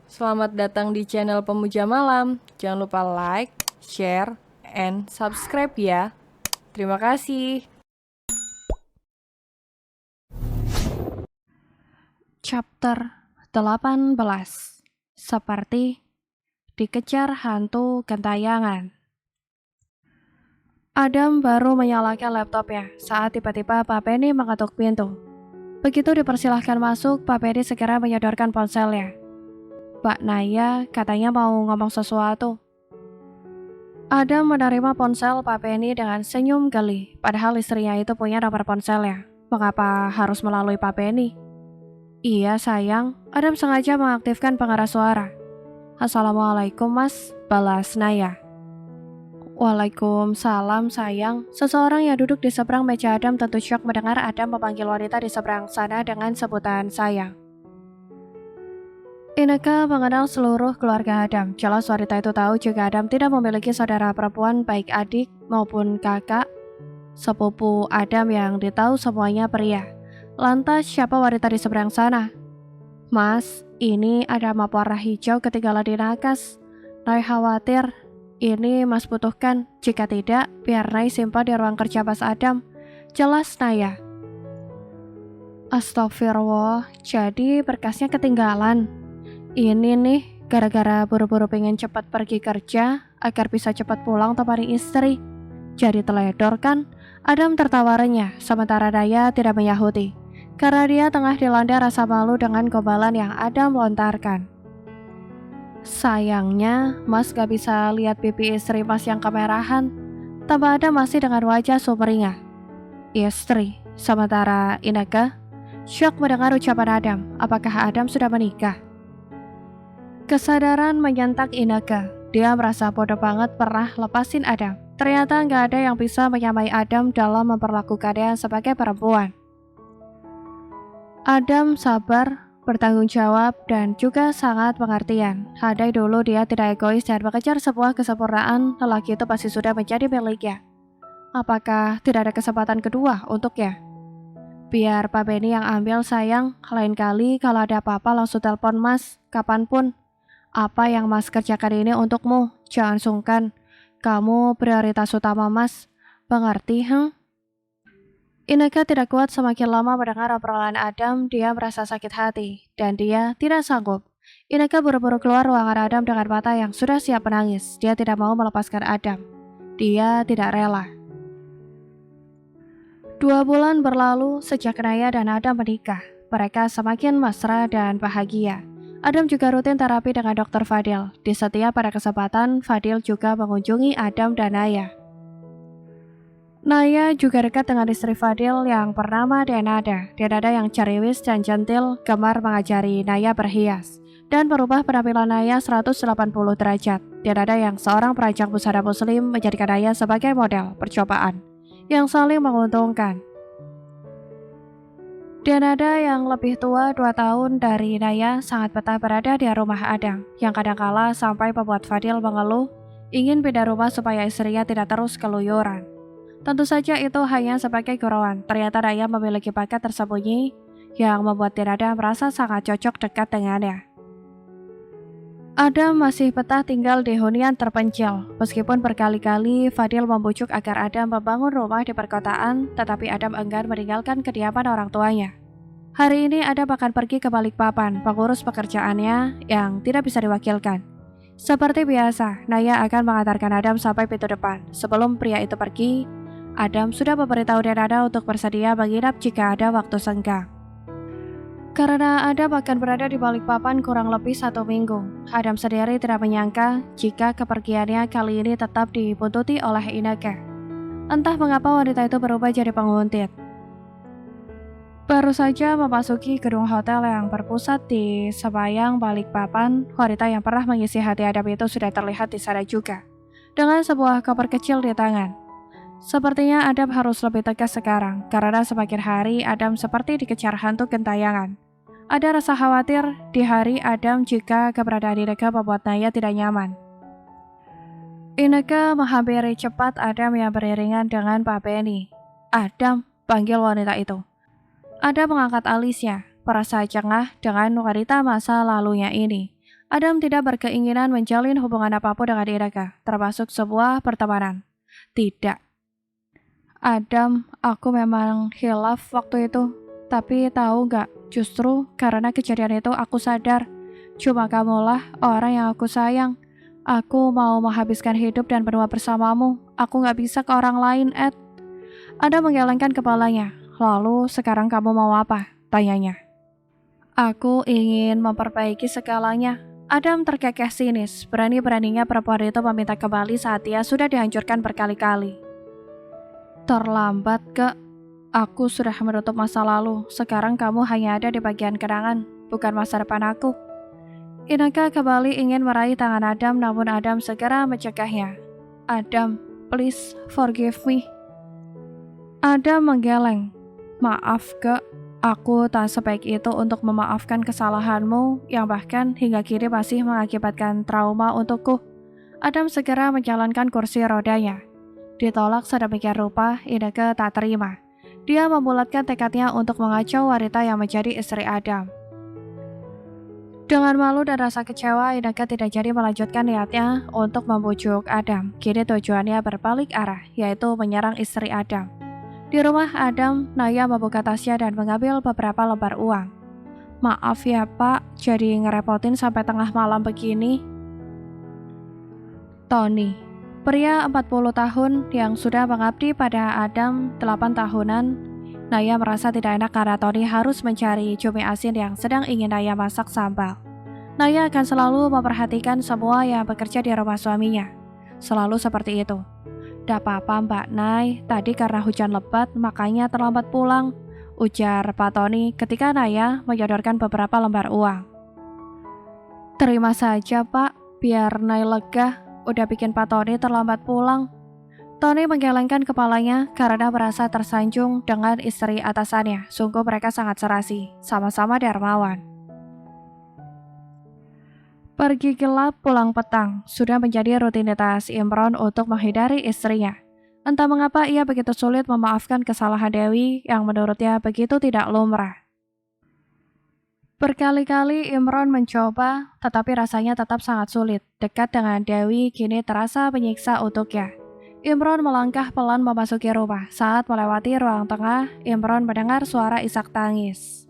Selamat datang di channel Pemuja Malam. Jangan lupa like, share, and subscribe ya. Terima kasih. Chapter 18. Seperti dikejar hantu gentayangan. Adam baru menyalakan laptopnya saat tiba-tiba Pak Penny mengetuk pintu. Begitu dipersilahkan masuk, Pak Penny segera menyodorkan ponselnya. Mbak Naya katanya mau ngomong sesuatu. Adam menerima ponsel Pak Penny dengan senyum geli, padahal istrinya itu punya nomor ponselnya. Mengapa harus melalui Pak Penny? Iya sayang, Adam sengaja mengaktifkan pengeras suara. Assalamualaikum mas, balas Naya. Waalaikumsalam sayang. Seseorang yang duduk di seberang meja Adam tentu syok mendengar Adam memanggil wanita di seberang sana dengan sebutan sayang. Ineke mengenal seluruh keluarga Adam. Jelas wanita itu tahu jika Adam tidak memiliki saudara perempuan baik adik maupun kakak. Sepupu Adam yang ditahu semuanya pria. Lantas siapa wanita di seberang sana? Mas, ini ada map warna hijau ketinggalan di nakas. Nay khawatir, ini Mas butuhkan. Jika tidak, biar Nay simpan di ruang kerja Mas Adam. Jelas Naya. Astagfirullah, jadi berkasnya ketinggalan. Ini nih, gara-gara buru-buru pengen cepat pergi kerja, agar bisa cepat pulang temani istri. Jadi teledor kan? Adam tertawa renyah, sementara Naya tidak menyahuti. Karena dia tengah dilanda rasa malu dengan gombalan yang Adam lontarkan. Sayangnya, Mas gak bisa lihat pipi istri Mas yang kemerahan. Tambah Adam masih dengan wajah sumringah. Istri, sementara Ineke syok mendengar ucapan Adam. Apakah Adam sudah menikah? Kesadaran menyentak Ineke. Dia merasa bodoh banget pernah lepasin Adam. Ternyata gak ada yang bisa menyamai Adam dalam memperlakukannya sebagai perempuan. Adam sabar, bertanggung jawab, dan juga sangat pengertian. Andai dulu dia tidak egois dan mengejar sebuah kesempurnaan, lelaki itu pasti sudah menjadi miliknya. Apakah tidak ada kesempatan kedua untuknya? Biar Pak Benny yang ambil sayang, lain kali kalau ada apa-apa langsung telepon Mas, kapanpun. Apa yang Mas kerjakan ini untukmu, jangan sungkan. Kamu prioritas utama Mas, mengerti, Ineke tidak kuat semakin lama mendengar obrolan Adam, dia merasa sakit hati, dan dia tidak sanggup. Ineke buru-buru keluar ruangan Adam dengan mata yang sudah siap menangis. Dia tidak mau melepaskan Adam. Dia tidak rela. 2 bulan berlalu sejak Naya dan Adam menikah. Mereka semakin mesra dan bahagia. Adam juga rutin terapi dengan Dr. Fadil. Di setiap pada kesempatan, Fadil juga mengunjungi Adam dan Naya. Naya juga dekat dengan istri Fadil yang bernama Denada. Denada yang cariwis dan gentil, gemar mengajari Naya berhias dan merubah penampilan Naya 180 derajat. Denada yang seorang perancang busana muslim menjadikan Naya sebagai model percobaan yang saling menguntungkan. Denada yang lebih tua 2 tahun dari Naya sangat betah berada di rumah Adam, yang kadangkala sampai membuat Fadil mengeluh ingin pindah rumah supaya istrinya tidak terus keluyuran. Tentu saja itu hanya sebagai gurauan. Ternyata Naya memiliki bakat tersembunyi yang membuat Denada merasa sangat cocok dekat dengannya. Adam masih betah tinggal di hunian terpencil. Meskipun berkali-kali Fadil membujuk agar Adam membangun rumah di perkotaan, tetapi Adam enggan meninggalkan kediaman orang tuanya. Hari ini Adam akan pergi ke Balikpapan, pengurus pekerjaannya yang tidak bisa diwakilkan. Seperti biasa, Naya akan mengantarkan Adam sampai pintu depan. Sebelum pria itu pergi, Adam sudah memberitahu Denada untuk bersedia menginap jika ada waktu senggang. Karena Adam akan berada di Balikpapan kurang lebih 1 minggu, Adam sendiri tidak menyangka jika kepergiannya kali ini tetap dibuntuti oleh Ineke. Entah mengapa wanita itu berubah jadi penguntit. Baru saja memasuki gedung hotel yang berpusat di Semayang, Balikpapan, wanita yang pernah mengisi hati Adam itu sudah terlihat di sana juga, dengan sebuah koper kecil di tangan. Sepertinya Adam harus lebih tegas sekarang, karena semakin hari Adam seperti dikejar hantu gentayangan. Ada rasa khawatir di hari Adam jika keberadaan Ineke membuat Naya tidak nyaman. Ineke menghampiri cepat Adam yang beriringan dengan Pak Benny. Adam, panggil wanita itu. Adam mengangkat alisnya, merasa jengah dengan wanita masa lalunya ini. Adam tidak berkeinginan menjalin hubungan apapun dengan Ineke, termasuk sebuah pertemanan. Tidak. Adam, aku memang hilaf waktu itu. Tapi tahu gak, justru karena kejadian itu aku sadar. Cuma kamulah orang yang aku sayang. Aku mau menghabiskan hidup dan berdua bersamamu. Aku gak bisa ke orang lain, Ed. Adam menggelengkan kepalanya. Lalu, sekarang kamu mau apa? Tanyanya. Aku ingin memperbaiki segalanya. Adam terkekeh sinis. Berani-beraninya perempuan itu meminta kembali saat dia sudah dihancurkan berkali-kali. Terlambat, Kak. Aku sudah menutup masa lalu. Sekarang kamu hanya ada di bagian kenangan, bukan masa depan aku. Ineke kembali ingin meraih tangan Adam, namun Adam segera mencegahnya. Adam, please forgive me. Adam menggeleng. Maaf, Kak. Aku tak sebaik itu untuk memaafkan kesalahanmu yang bahkan hingga kini masih mengakibatkan trauma untukku. Adam segera menjalankan kursi rodanya. Ditolak sedemikian rupa, Ineke tak terima. Dia membulatkan tekadnya untuk mengacau wanita yang menjadi istri Adam. Dengan malu dan rasa kecewa, Ineke tidak jadi melanjutkan niatnya untuk membujuk Adam. Kini tujuannya berbalik arah, yaitu menyerang istri Adam. Di rumah Adam, Naya membuka tasnya dan mengambil beberapa lembar uang. Maaf ya Pak, jadi ngerepotin sampai tengah malam begini. Tony, pria 40 tahun yang sudah mengabdi pada Adam 8 tahunan, Naya merasa tidak enak karena Tony harus mencari cumi asin yang sedang ingin Naya masak sambal. Naya akan selalu memperhatikan semua yang bekerja di rumah suaminya. Selalu seperti itu. "Dak apa-apa Mbak Nay, tadi karena hujan lebat makanya terlambat pulang," ujar Pak Tony ketika Naya menyodorkan beberapa lembar uang. "Terima saja Pak, biar Nay lega, udah bikin Pak Tony terlambat pulang." Tony menggelengkan kepalanya karena merasa tersanjung dengan istri atasannya. Sungguh mereka sangat serasi, sama-sama dermawan. Pergi gelap pulang petang sudah menjadi rutinitas Imron untuk menghindari istrinya. Entah mengapa ia begitu sulit memaafkan kesalahan Dewi yang menurutnya begitu tidak lumrah. Berkali-kali Imron mencoba, tetapi rasanya tetap sangat sulit. Dekat dengan Dewi kini terasa menyiksa untuknya. Imron melangkah pelan memasuki rumah. Saat melewati ruang tengah, Imron mendengar suara isak tangis.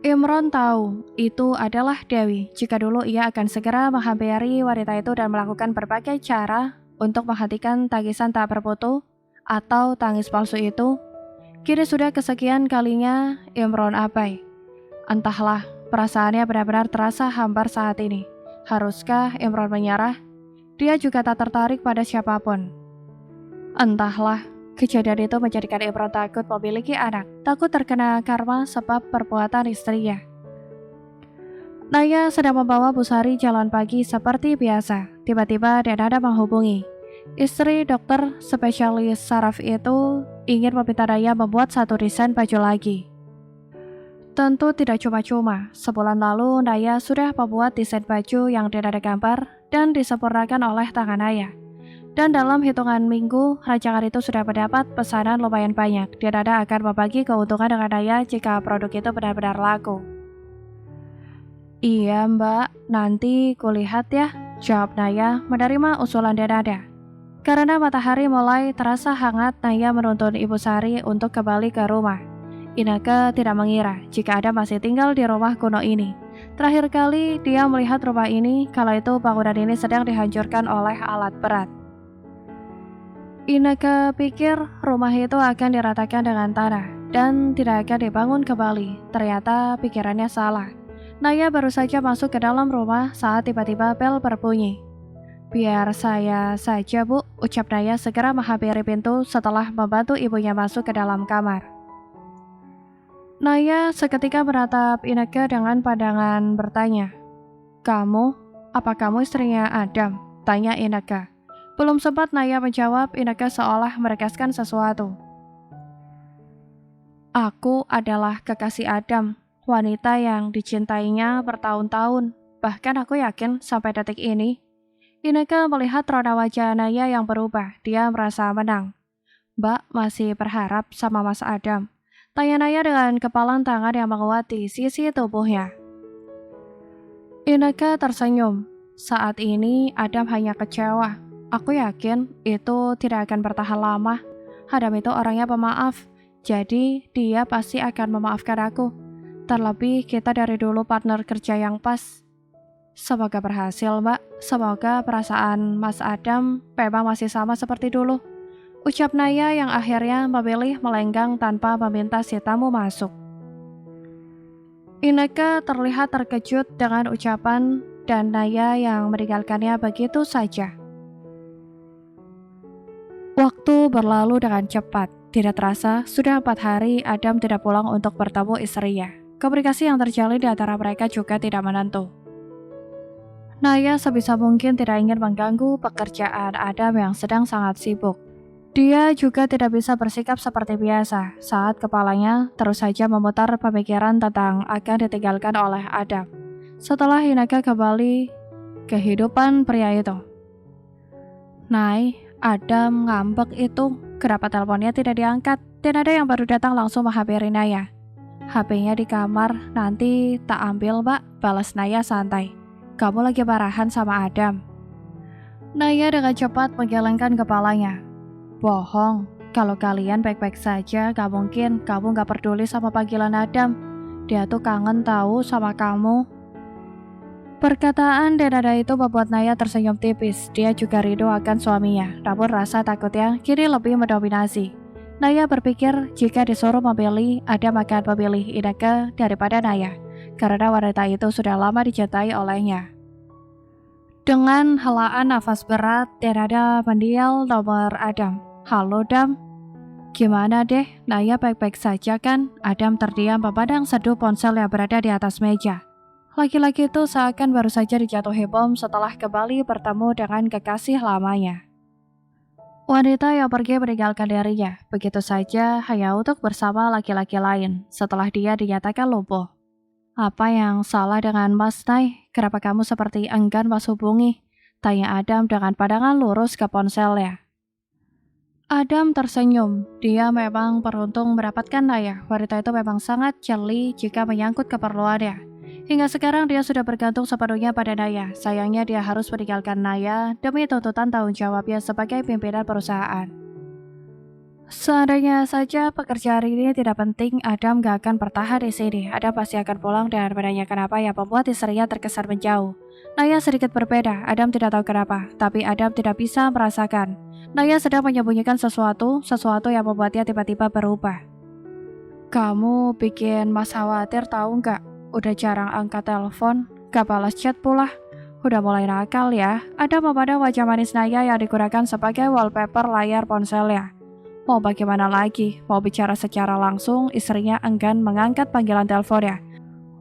Imron tahu itu adalah Dewi. Jika dulu ia akan segera menghampiri wanita itu dan melakukan berbagai cara untuk menghentikan tangisan tak bermutu atau tangis palsu itu, kini sudah kesekian kalinya Imron abai. Entahlah, perasaannya benar-benar terasa hambar saat ini. Haruskah Imron menyerah? Dia juga tak tertarik pada siapapun. Entahlah, kejadian itu menjadikan Imron takut memiliki anak, takut terkena karma sebab perbuatan istrinya. Naya sedang membawa Busari jalan pagi seperti biasa. Tiba-tiba Denada menghubungi. Istri dokter spesialis saraf itu ingin meminta Naya membuat satu desain baju lagi. Tentu tidak cuma-cuma. Sebulan lalu Naya sudah membuat desain baju yang Denada gambar dan disempurnakan oleh tangan Naya. Dan dalam hitungan minggu, rancangan itu sudah mendapat pesanan lumayan banyak. Denada akan membagi keuntungan dengan Naya jika produk itu benar-benar laku. Iya Mbak, nanti kulihat ya, jawab Naya menerima usulan Denada. Karena matahari mulai terasa hangat, Naya menuntun Ibu Sari untuk kembali ke rumah. Ineke tidak mengira jika Adam masih tinggal di rumah kuno ini. Terakhir kali dia melihat rumah ini, kala itu bangunan ini sedang dihancurkan oleh alat berat. Ineke pikir rumah itu akan diratakan dengan tanah dan tidak akan dibangun kembali. Ternyata pikirannya salah. Naya baru saja masuk ke dalam rumah saat tiba-tiba bel berbunyi. Biar saya saja Bu, ucap Naya segera menghampiri pintu setelah membantu ibunya masuk ke dalam kamar. Naya seketika menatap Ineke dengan pandangan bertanya. Kamu? Apa kamu istrinya Adam? Tanya Ineke. Belum sempat Naya menjawab, Ineke seolah merekaskan sesuatu. Aku adalah kekasih Adam, wanita yang dicintainya bertahun-tahun. Bahkan aku yakin sampai detik ini. Ineke melihat rona wajah Naya yang berubah. Dia merasa menang. Mbak masih berharap sama Mas Adam. Tanya Naya dengan kepalan tangan yang menguat di sisi tubuhnya. Ineke tersenyum. Saat ini Adam hanya kecewa. Aku yakin itu tidak akan bertahan lama. Adam itu orangnya pemaaf, jadi dia pasti akan memaafkan aku. Terlebih kita dari dulu partner kerja yang pas. Semoga berhasil, Mbak. Semoga perasaan Mas Adam memang masih sama seperti dulu. Ucap Naya yang akhirnya memilih melenggang tanpa meminta si tamu masuk. Ineke terlihat terkejut dengan ucapan dan Naya yang meninggalkannya begitu saja. Waktu berlalu dengan cepat. Tidak terasa, sudah 4 hari Adam tidak pulang untuk bertemu istrinya. Komunikasi yang terjalin di antara mereka juga tidak menentu. Naya sebisa mungkin tidak ingin mengganggu pekerjaan Adam yang sedang sangat sibuk. Dia juga tidak bisa bersikap seperti biasa saat kepalanya terus saja memutar pemikiran tentang akan ditinggalkan oleh Adam. Setelah Ineke kembali kehidupan pria itu. Nay, Adam ngambek itu. Kenapa teleponnya tidak diangkat? Dan ada yang baru datang langsung menghampiri Naya. HP-nya di kamar, nanti tak ambil, Mbak, balas Naya santai. Kamu lagi marahan sama Adam. Naya dengan cepat menggelengkan kepalanya. Bohong, kalau kalian baik-baik saja, gak mungkin kamu gak peduli sama panggilan Adam. Dia tuh kangen tahu sama kamu. Perkataan dan nada itu membuat Naya tersenyum tipis. Dia juga rindu akan suaminya, namun rasa takutnya kini lebih mendominasi. Naya berpikir jika disuruh memilih, Adam akan memilih Ineke daripada Naya, karena wanita itu sudah lama dicintai olehnya. Dengan helaan nafas berat, dan nada mendial nomor Adam. Halo, Dam. Gimana deh, Naya baik-baik saja kan? Adam terdiam memandang seduh ponsel yang berada di atas meja. Laki-laki itu seakan baru saja dijatuhi bom setelah kembali bertemu dengan kekasih lamanya. Wanita yang pergi meninggalkan dirinya, begitu saja hanya untuk bersama laki-laki lain setelah dia dinyatakan lumpuh. Apa yang salah dengan Mas Nay? Kenapa kamu seperti enggan Mas hubungi? Tanya Adam dengan pandangan lurus ke ponselnya. Adam tersenyum. Dia memang beruntung mendapatkan Naya. Wanita itu memang sangat jeli jika menyangkut keperluannya. Hingga sekarang dia sudah bergantung sepenuhnya pada Naya. Sayangnya dia harus meninggalkan Naya demi tuntutan tanggung jawabnya sebagai pimpinan perusahaan. Seandainya saja pekerjaan ini tidak penting, Adam gak akan bertahan di sini. Adam pasti akan pulang dan menanyakan apa yang membuat istrinya terkesan menjauh. Naya sedikit berbeda. Adam tidak tahu kenapa, tapi Adam tidak bisa merasakan. Naya sedang menyembunyikan sesuatu yang membuatnya tiba-tiba berubah. Kamu bikin Mas khawatir tahu nggak? Udah jarang angkat telepon, gak balas chat pula. Udah mulai nakal ya. Ada memandang wajah manis Naya yang digunakan sebagai wallpaper layar ponselnya. Mau bagaimana lagi? Mau bicara secara langsung, istrinya enggan mengangkat panggilan teleponnya.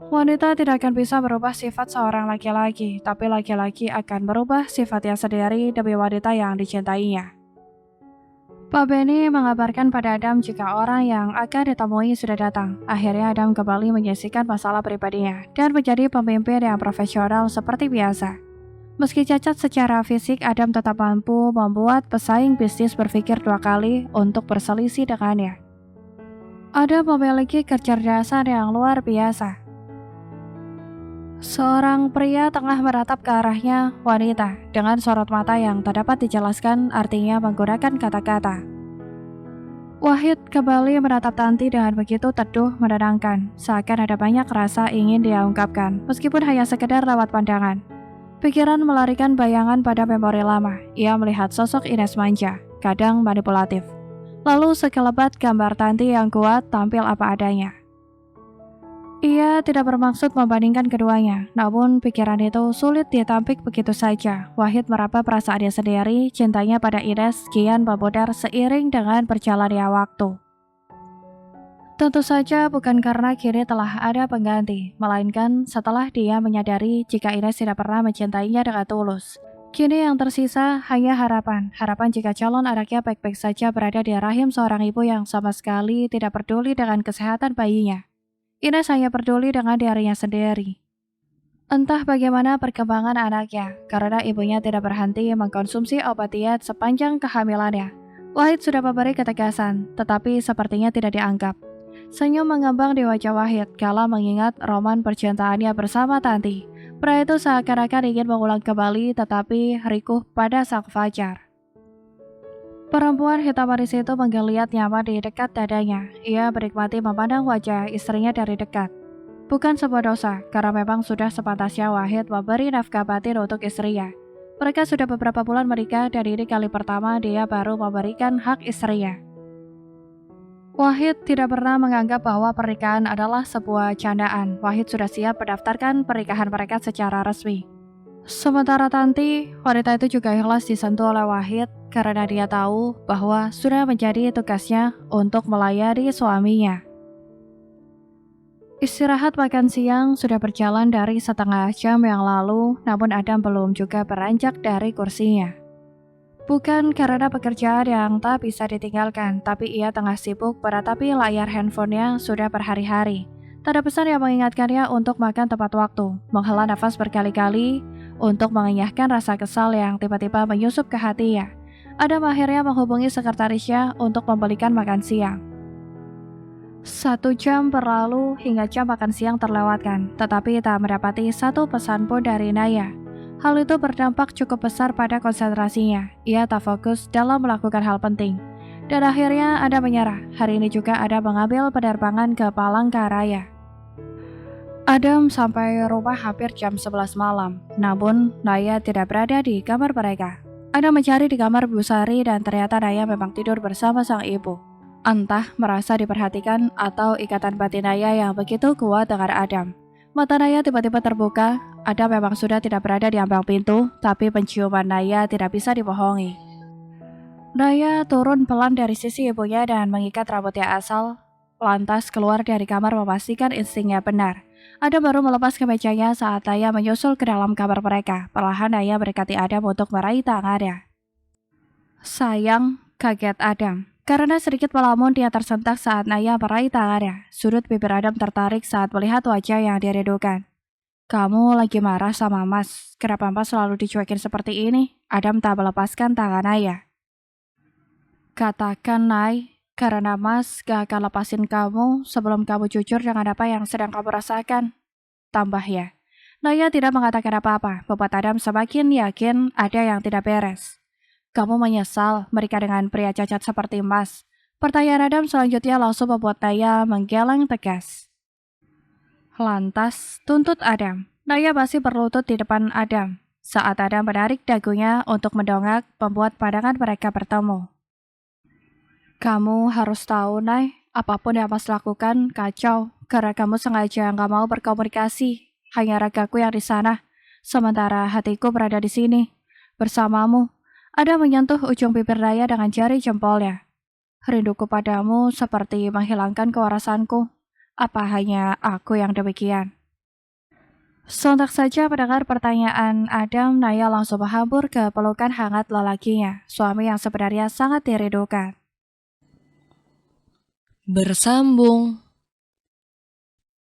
Wanita tidak akan bisa merubah sifat seorang laki-laki, tapi laki-laki akan merubah sifatnya sendiri demi wanita yang dicintainya. Pak Benny mengabarkan pada Adam jika orang yang akan ditemui sudah datang. Akhirnya Adam kembali menyelesaikan masalah pribadinya dan menjadi pemimpin yang profesional seperti biasa. Meski cacat secara fisik, Adam tetap mampu membuat pesaing bisnis berpikir 2 kali untuk berselisih dengannya. Adam memiliki kecerdasan yang luar biasa. Seorang pria tengah meratap ke arahnya wanita dengan sorot mata yang tak dapat dijelaskan artinya menggunakan kata-kata. Wahid kembali menatap Tanti dengan begitu teduh menenangkan, seakan ada banyak rasa ingin dia ungkapkan, meskipun hanya sekedar lewat pandangan. Pikiran melarikan bayangan pada memori lama. Ia melihat sosok Ines manja, kadang manipulatif. Lalu sekelebat gambar Tanti yang kuat tampil apa adanya. Ia tidak bermaksud membandingkan keduanya, namun pikiran itu sulit ditampik begitu saja. Wahid meraba perasaannya sendiri, cintanya pada Ines kian memudar seiring dengan berjalannya waktu. Tentu saja bukan karena kini telah ada pengganti, melainkan setelah dia menyadari jika Ines tidak pernah mencintainya dengan tulus. Kini yang tersisa hanya harapan jika calon anaknya baik-baik saja berada di rahim seorang ibu yang sama sekali tidak peduli dengan kesehatan bayinya. Ines hanya peduli dengan dirinya sendiri. Entah bagaimana perkembangan anaknya, karena ibunya tidak berhenti mengkonsumsi obat diet sepanjang kehamilannya. Wahid sudah memberi ketegasan, tetapi sepertinya tidak dianggap. Senyum mengembang di wajah Wahid kala mengingat roman percintaannya bersama Tanti. Pria itu seakan-akan ingin mengulang kembali tetapi rikuh pada sang fajar. Perempuan hitam manis itu menggeliat nyaman di dekat dadanya. Ia menikmati memandang wajah istrinya dari dekat. Bukan sebuah dosa, karena memang sudah sepantasnya Wahid memberi nafkah batin untuk istrinya. Mereka sudah beberapa bulan menikah dan ini kali pertama dia baru memberikan hak istrinya. Wahid tidak pernah menganggap bahwa pernikahan adalah sebuah candaan. Wahid sudah siap mendaftarkan pernikahan mereka secara resmi. Sementara Tanti, wanita itu juga ikhlas disentuh oleh Wahid karena dia tahu bahwa sudah menjadi tugasnya untuk melayani suaminya. Istirahat makan siang sudah berjalan dari setengah jam yang lalu, namun Adam belum juga beranjak dari kursinya. Bukan karena pekerjaan yang tak bisa ditinggalkan, tapi ia tengah sibuk meratapi layar handphonenya sudah berhari-hari. Tak ada pesan yang mengingatkannya untuk makan tepat waktu, menghela nafas berkali-kali untuk mengenyahkan rasa kesal yang tiba-tiba menyusup ke hatinya. Adam akhirnya menghubungi sekretarisnya untuk membelikan makan siang. 1 jam berlalu hingga jam makan siang terlewatkan, tetapi tak mendapati satu pesan pun dari Naya. Hal itu berdampak cukup besar pada konsentrasinya. Ia tak fokus dalam melakukan hal penting. Dan akhirnya Adam menyerah. Hari ini juga Adam mengambil penerbangan ke Palangkaraya. Adam sampai rumah hampir jam 11 malam. Namun Naya tidak berada di kamar mereka. Adam mencari di kamar Bu Sari dan ternyata Naya memang tidur bersama sang ibu. Entah merasa diperhatikan atau ikatan batin Naya yang begitu kuat dengan Adam. Mata Naya tiba-tiba terbuka. Adam memang sudah tidak berada di ambang pintu, tapi penciuman Naya tidak bisa dibohongi. Naya turun pelan dari sisi ibunya dan mengikat rambutnya asal, lantas keluar dari kamar memastikan instingnya benar. Adam baru melepas kemejanya saat Naya menyusul ke dalam kamar mereka. Perlahan Naya mendekati Adam untuk meraih tangannya. Sayang, kaget Adam. Karena sedikit melamun dia tersentak saat Naya meraih tangannya. Sudut bibir Adam tertarik saat melihat wajah yang dirindukan. Kamu lagi marah sama Mas. Kenapa Mas selalu dicuekin seperti ini? Adam tak melepaskan tangan Naya. Katakan Nay, karena Mas gak akan lepasin kamu sebelum kamu jujur dengan apa yang sedang kamu rasakan. Tambahnya, Naya tidak mengatakan apa-apa, membuat Adam semakin yakin ada yang tidak beres. Kamu menyesal menikah dengan pria cacat seperti Mas? Pertanyaan Adam selanjutnya langsung membuat Naya menggeleng tegas. Lantas, tuntut Adam. Naya masih berlutut di depan Adam. Saat Adam menarik dagunya untuk mendongak, membuat pandangan mereka bertemu. Kamu harus tahu, Nay, apapun yang Mas lakukan kacau, karena kamu sengaja nggak mau berkomunikasi. Hanya ragaku yang di sana, sementara hatiku berada di sini, bersamamu. Adam menyentuh ujung bibir Naya dengan jari jempolnya. Rinduku padamu seperti menghilangkan kewarasanku. Apa hanya aku yang demikian? Sontak saja mendengar pertanyaan Adam, Naya langsung menghambur ke pelukan hangat lelakinya, suami yang sebenarnya sangat dirindukan. Bersambung.